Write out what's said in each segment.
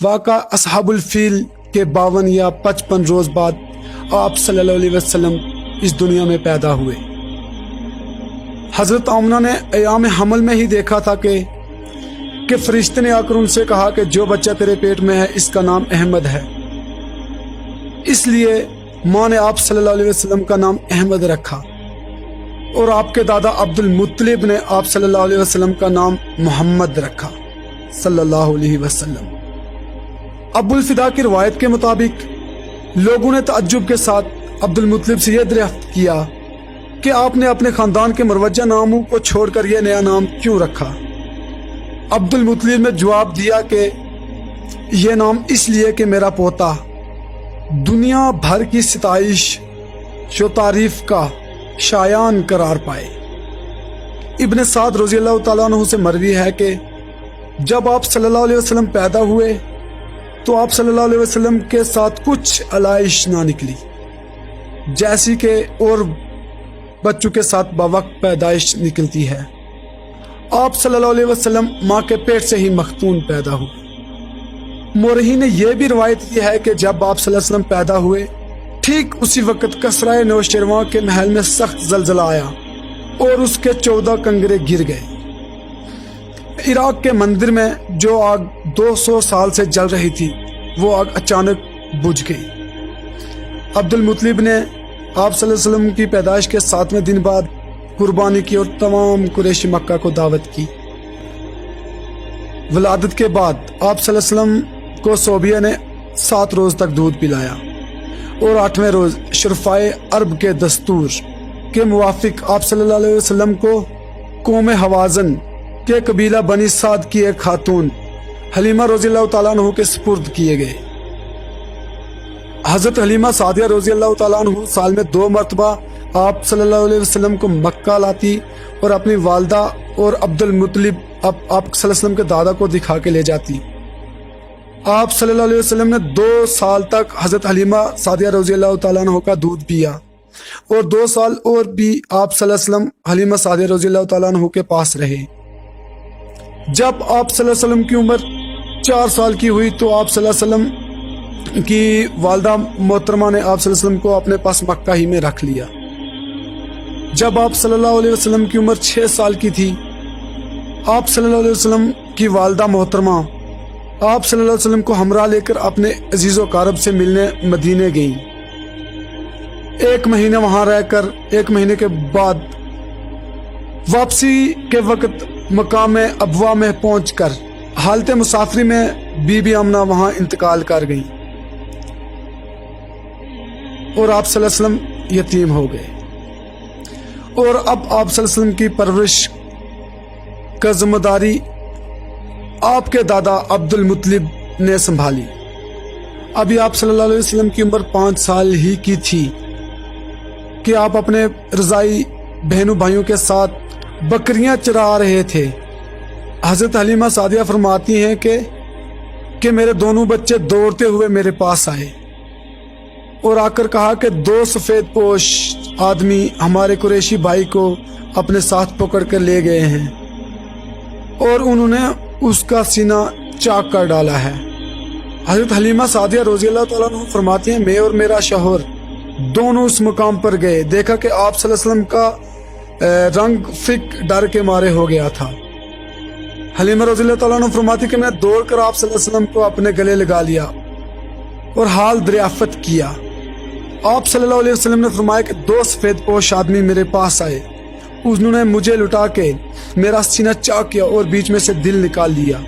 واقع اصحاب الفیل کے 52 یا 55 روز بعد آپ صلی اللہ علیہ وسلم اس دنیا میں پیدا ہوئے۔ حضرت آمنہ نے ایام حمل میں ہی دیکھا تھا کہ فرشتے نے آ کر ان سے کہا کہ جو بچہ تیرے پیٹ میں ہے اس کا نام احمد ہے۔ اس لیے ماں نے آپ صلی اللہ علیہ وسلم کا نام احمد رکھا، اور آپ کے دادا عبد المطلب نے آپ صلی اللہ علیہ وسلم کا نام محمد رکھا صلی اللہ علیہ وسلم۔ ابو الفدا کی روایت کے مطابق لوگوں نے تعجب کے ساتھ عبد المطلب سے یہ دریافت کیا کہ آپ نے اپنے خاندان کے مروجہ ناموں کو چھوڑ کر یہ نیا نام کیوں رکھا؟ عبد المطلب نے جواب دیا کہ یہ نام اس لیے کہ میرا پوتا دنیا بھر کی ستائش و تعریف کا شایان قرار پائے۔ ابن سعد رضی اللہ تعالیٰ عنہ سے مروی ہے کہ جب آپ صلی اللہ علیہ وسلم پیدا ہوئے تو آپ صلی اللہ علیہ وسلم کے ساتھ کچھ علائش نہ نکلی، جیسی کہ اور بچوں کے ساتھ باوقت پیدائش نکلتی ہے۔ آپ صلی اللہ علیہ وسلم ماں کے پیٹ سے ہی مختون پیدا ہوئے۔ مورخین نے یہ بھی روایت کی ہے کہ جب آپ صلی اللہ علیہ وسلم پیدا ہوئے ٹھیک اسی وقت کسرائے نوشیروان کے محل میں سخت زلزلہ آیا اور اس کے 14 کنگرے گر گئے۔ عراق کے مندر میں جو آگ 200 سال سے جل رہی تھی وہ آگ اچانک بجھ گئی۔ عبد المطلب نے آپ صلی اللہ علیہ وسلم کی پیدائش کے 7ویں دن بعد قربانی کی اور تمام قریش مکہ کو دعوت کی۔ ولادت کے بعد آپ صلی اللہ علیہ وسلم کو صوبیہ نے 7 روز تک دودھ پلایا، اور 8ویں روز شرفائے عرب کے دستور کے موافق آپ صلی اللہ علیہ وسلم کو قوم حوازن کے قبیلہ بنی سعد کی ایک خاتون حلیمہ رضی اللہ تعالیٰ عنہ کے سپرد کیے گئے۔ حضرت حلیمہ سعدیہ رضی اللہ تعالیٰ عنہ سال میں 2 مرتبہ آپ صلی اللہ علیہ وسلم کو مکہ لاتی اور اپنی والدہ اور عبد المطلب آپ صلی اللہ علیہ وسلم کے دادا کو دکھا کے لے جاتی۔ آپ صلی اللہ علیہ وسلم نے 2 سال تک حضرت حلیمہ سعدیہ رضی اللہ تعالیٰ عنہ کا دودھ پیا، اور 2 سال اور بھی آپ صلی اللہ علیہ وسلم حلیمہ سعدیہ رضی اللہ تعالیٰ عنہ کے پاس رہے۔ جب آپ صلی اللہ علیہ وسلم کی عمر 4 سال کی ہوئی تو آپ صلی اللہ علیہ وسلم کی والدہ محترمہ نے آپ صلی اللہ علیہ وسلم کو اپنے پاس مکہ ہی میں رکھ لیا۔ جب آپ صلی اللہ علیہ وسلم کی عمر 6 سال کی تھی، آپ صلی اللہ علیہ وسلم کی والدہ محترمہ آپ صلی اللہ علیہ وسلم کو ہمراہ لے کر اپنے عزیز و اقارب سے ملنے مدینے گئیں۔ 1 مہینہ وہاں رہ کر 1 مہینے کے بعد واپسی کے وقت مقام ابوا میں پہنچ کر حالت مسافری میں بی بی آمنہ وہاں انتقال کر گئیں، اور آپ صلی اللہ علیہ وسلم یتیم ہو گئے، اور اب آپ صلی اللہ علیہ وسلم کی پرورش کا ذمہ داری آپ کے دادا عبد المطلب نے سنبھالی۔ ابھی آپ صلی اللہ علیہ وسلم کی عمر 5 سال ہی کی تھی کہ آپ اپنے رضائی بہنوں بھائیوں کے ساتھ بکریاں چرا رہے تھے۔ حضرت حلیمہ سعدیہ فرماتی ہیں کہ میرے دونوں بچے دوڑتے ہوئے میرے پاس آئے اور آ کر کہا کہ 2 سفید پوش آدمی ہمارے قریشی بھائی کو اپنے ساتھ پکڑ کر لے گئے ہیں، اور انہوں نے اس کا سینہ چاک کر ڈالا ہے۔ حضرت حلیمہ سعدیہ رضی اللہ تعالیٰ عنہ فرماتی ہیں میں اور میرا شوہر دونوں اس مقام پر گئے، دیکھا کہ آپ صلی اللہ علیہ وسلم کا رنگ فک ڈر کے مارے ہو گیا تھا۔ حلیمہ رضی اللہ تعالیٰ عنہ فرماتی کہ میں دوڑ کر آپ صلی اللہ علیہ وسلم کو اپنے گلے لگا لیا اور حال دریافت کیا۔ آپ صلی اللہ علیہ وسلم نے فرمایا کہ 2 سفید پوش آدمی میرے پاس آئے، انہوں نے مجھے لٹا کے میرا سینہ چاک کیا اور بیچ میں سے دل نکال لیا،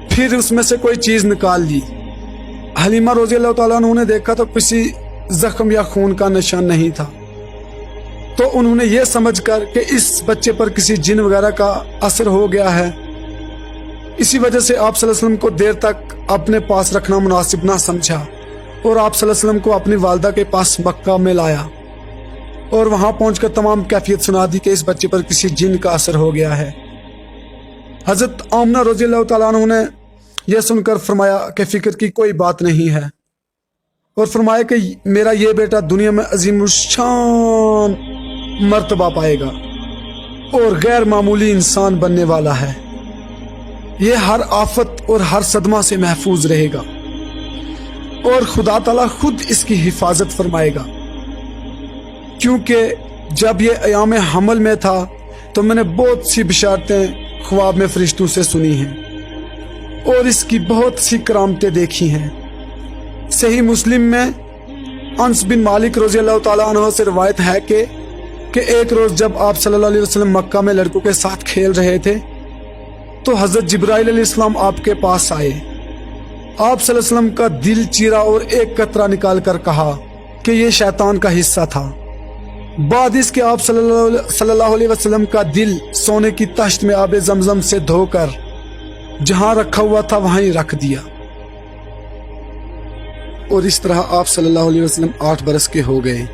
پھر اس میں سے کوئی چیز نکال لی۔ حلیمہ رضی اللہ تعالیٰ عنہ نے دیکھا تو کسی زخم یا خون کا نشان نہیں تھا، تو انہوں نے یہ سمجھ کر کہ اس بچے پر کسی جن وغیرہ کا اثر ہو گیا ہے، اسی وجہ سے آپ صلی اللہ علیہ وسلم کو دیر تک اپنے پاس رکھنا مناسب نہ سمجھا، اور آپ صلی اللہ علیہ وسلم کو اپنی والدہ کے پاس مکہ میں لایا، اور وہاں پہنچ کر تمام کیفیت سنا دی کہ اس بچے پر کسی جن کا اثر ہو گیا ہے۔ حضرت آمنہ رضی اللہ تعالیٰ عنہ نے یہ سن کر فرمایا کہ فکر کی کوئی بات نہیں ہے، اور فرمایا کہ میرا یہ بیٹا دنیا میں عظیم الشان مرتبہ پائے گا اور غیر معمولی انسان بننے والا ہے۔ یہ ہر آفت اور ہر صدمہ سے محفوظ رہے گا اور خدا تعالیٰ خود اس کی حفاظت فرمائے گا، کیونکہ جب یہ ایام حمل میں تھا تو میں نے بہت سی بشارتیں خواب میں فرشتوں سے سنی ہیں اور اس کی بہت سی کرامتیں دیکھی ہیں۔ صحیح مسلم میں انس بن مالک رضی اللہ تعالیٰ عنہ سے روایت ہے کہ ایک روز جب آپ صلی اللہ علیہ وسلم مکہ میں لڑکوں کے ساتھ کھیل رہے تھے تو حضرت جبرائیل علیہ السلام آپ کے پاس آئے۔ آپ صلی اللہ علیہ وسلم کا دل چیرا اور ایک قطرہ نکال کر کہا کہ یہ شیطان کا حصہ تھا۔ بعد اس کے آپ صلی اللہ علیہ وسلم کا دل سونے کی تشت میں آب زمزم سے دھو کر جہاں رکھا ہوا تھا وہیں رکھ دیا، اور اس طرح آپ صلی اللہ علیہ وسلم 8 برس کے ہو گئے۔